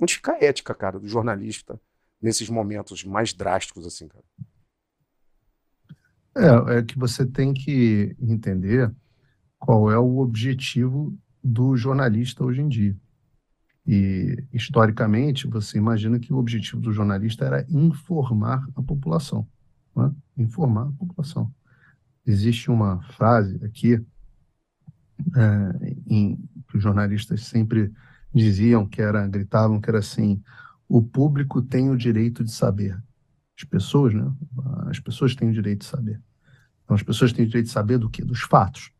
Onde fica a ética, cara, do jornalista nesses momentos mais drásticos, assim, cara? É que você tem que entender qual é o objetivo do jornalista hoje em dia. E, historicamente, você imagina que o objetivo do jornalista era informar a população, né? Informar a população. Existe uma frase aqui, que os jornalistas sempre diziam gritavam que era assim: o público tem o direito de saber. As pessoas, né? As pessoas têm o direito de saber. Então, as pessoas têm o direito de saber do quê? Dos fatos.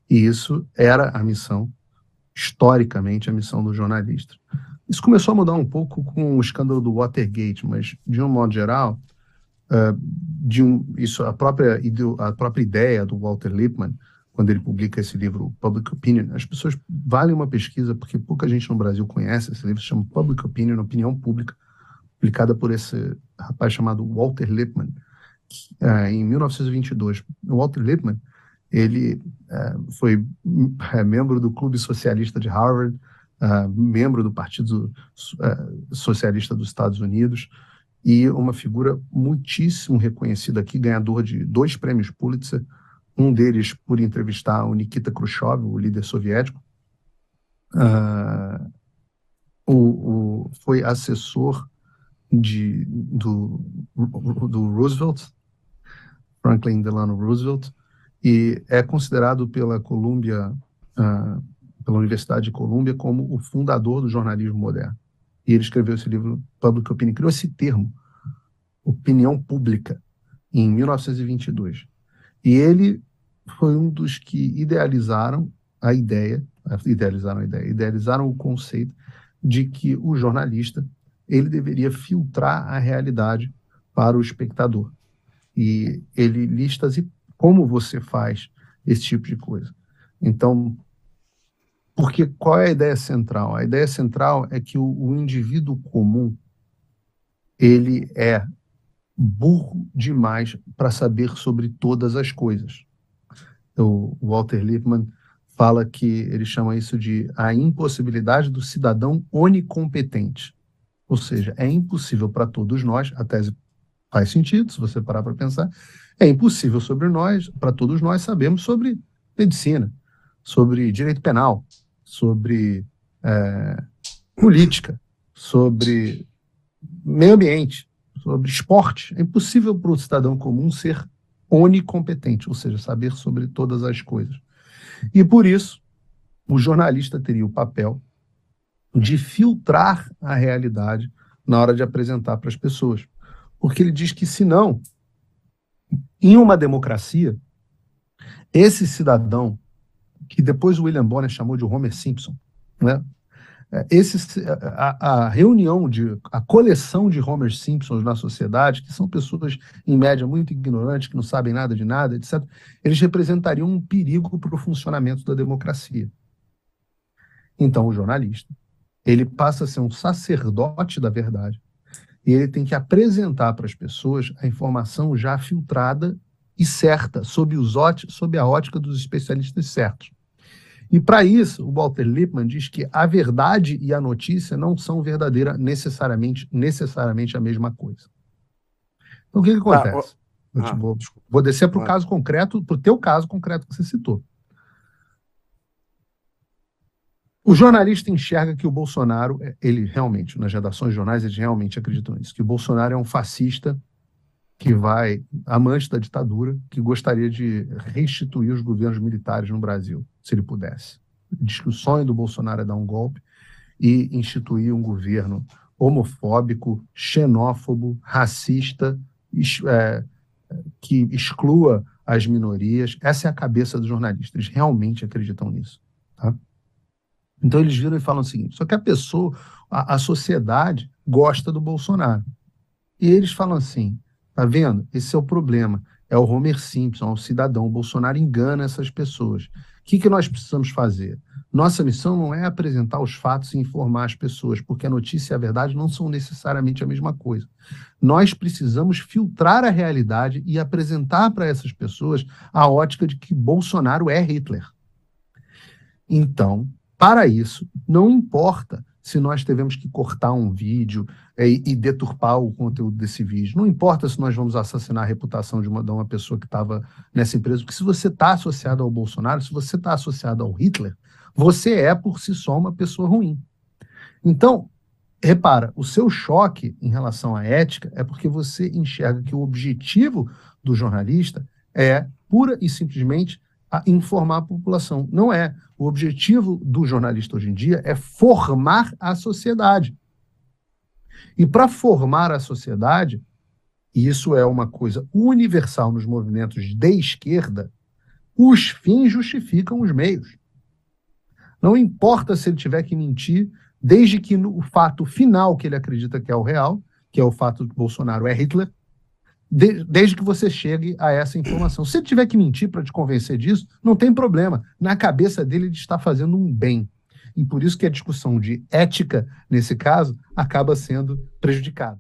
E isso era a missão, historicamente, a missão do jornalista. Isso começou a mudar um pouco com o escândalo do Watergate, mas, de um modo geral, a própria ideia do Walter Lippmann, quando ele publica esse livro Public Opinion, as pessoas valem uma pesquisa, porque pouca gente no Brasil conhece esse livro, se chama Public Opinion, Opinião Pública, publicada por esse rapaz chamado Walter Lippmann, em 1922. O Walter Lippmann, ele foi membro do Clube Socialista de Harvard, membro do Partido Socialista dos Estados Unidos, e uma figura muitíssimo reconhecida aqui, ganhador de 2 prêmios Pulitzer, um deles por entrevistar o Nikita Khrushchev, o líder soviético. Foi assessor do Roosevelt, Franklin Delano Roosevelt, e é considerado pela pela Universidade de Colômbia, como o fundador do jornalismo moderno. E ele escreveu esse livro, Public Opinion, criou esse termo, opinião pública, em 1922. E ele foi um dos que idealizaram o conceito de que o jornalista ele deveria filtrar a realidade para o espectador. E ele lista como você faz esse tipo de coisa. Então, porque qual é a ideia central? A ideia central é que o indivíduo comum ele é burro demais para saber sobre todas as coisas. O Walter Lippmann fala que ele chama isso de a impossibilidade do cidadão onicompetente. Ou seja, é impossível para todos nós, a tese faz sentido, se você parar para pensar, é impossível para todos nós sabermos sobre medicina, sobre direito penal, sobre política, sobre meio ambiente, sobre esporte. É impossível para o cidadão comum ser onicompetente, ou seja, saber sobre todas as coisas. E por isso, o jornalista teria o papel de filtrar a realidade na hora de apresentar para as pessoas. Porque ele diz que, senão, em uma democracia, esse cidadão, que depois o William Bonner chamou de Homer Simpson, né? A reunião a coleção de Homer Simpsons na sociedade, que são pessoas, em média, muito ignorantes, que não sabem nada de nada, etc., eles representariam um perigo para o funcionamento da democracia. Então, o jornalista, ele passa a ser um sacerdote da verdade, e ele tem que apresentar para as pessoas a informação já filtrada e certa, sob a ótica dos especialistas certos. E para isso, o Walter Lippmann diz que a verdade e a notícia não são necessariamente a mesma coisa. Então, o que Tá, acontece? Desculpa. Vou descer para o caso concreto, para o teu caso concreto que você citou. O jornalista enxerga que o Bolsonaro, ele realmente, nas redações de jornais, eles realmente acreditam nisso, que o Bolsonaro é um fascista amante da ditadura, que gostaria de restituir os governos militares no Brasil, se ele pudesse. Diz que o sonho do Bolsonaro é dar um golpe e instituir um governo homofóbico, xenófobo, racista, que exclua as minorias. Essa é a cabeça dos jornalistas. Eles realmente acreditam nisso. Tá? Então eles viram e falam o seguinte: só que a sociedade gosta do Bolsonaro. E eles falam assim: tá vendo? Esse é o problema. É o Homer Simpson, é o cidadão. O Bolsonaro engana essas pessoas. O que nós precisamos fazer? Nossa missão não é apresentar os fatos e informar as pessoas, porque a notícia e a verdade não são necessariamente a mesma coisa. Nós precisamos filtrar a realidade e apresentar para essas pessoas a ótica de que Bolsonaro é Hitler. Então, para isso, não importa se nós tivemos que cortar um vídeo e deturpar o conteúdo desse vídeo. Não importa se nós vamos assassinar a reputação de uma pessoa que estava nessa empresa, porque se você está associado ao Bolsonaro, se você está associado ao Hitler, você é, por si só, uma pessoa ruim. Então, repara, o seu choque em relação à ética é porque você enxerga que o objetivo do jornalista é pura e simplesmente informar a população. Não é. O objetivo do jornalista hoje em dia é formar a sociedade. E para formar a sociedade, e isso é uma coisa universal nos movimentos de esquerda, os fins justificam os meios. Não importa se ele tiver que mentir, desde que o fato final que ele acredita que é o real, que é o fato de que Bolsonaro é Hitler, desde que você chegue a essa informação. Se ele tiver que mentir para te convencer disso, não tem problema. Na cabeça dele, ele está fazendo um bem. E por isso que a discussão de ética, nesse caso, acaba sendo prejudicada.